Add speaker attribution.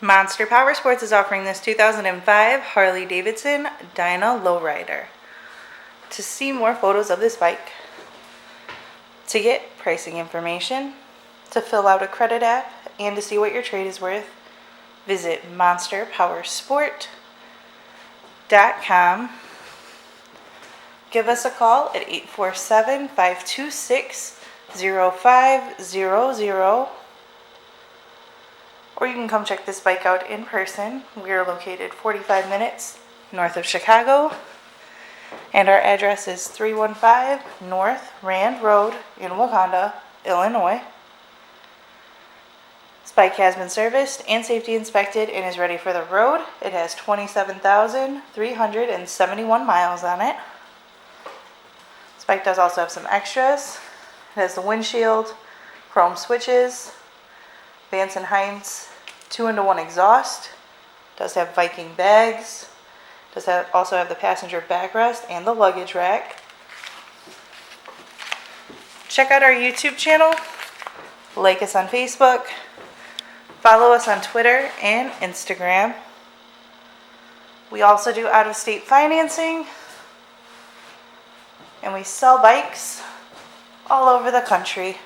Speaker 1: Monster Powersports is offering this 2005 Harley-Davidson Dyna Low Rider. To see more photos of this bike, to get pricing information, to fill out a credit app, and to see what your trade is worth, visit monsterpowersport.com. Give us a call at 847-526-0500. Or you can come check this bike out in person. We are located 45 minutes north of Chicago. And our address is 315 North Rand Road in Wauconda, Illinois. This bike has been serviced and safety inspected and is ready for the road. It has 27,371 miles on it. This bike does also have some extras. It has the windshield, chrome switches, Vance & Hines 2-in-1 exhaust, does have Viking bags, also have the passenger backrest and the luggage rack. Check out our YouTube channel, like us on Facebook, follow us on Twitter and Instagram. We also do out-of-state financing, and we sell bikes all over the country.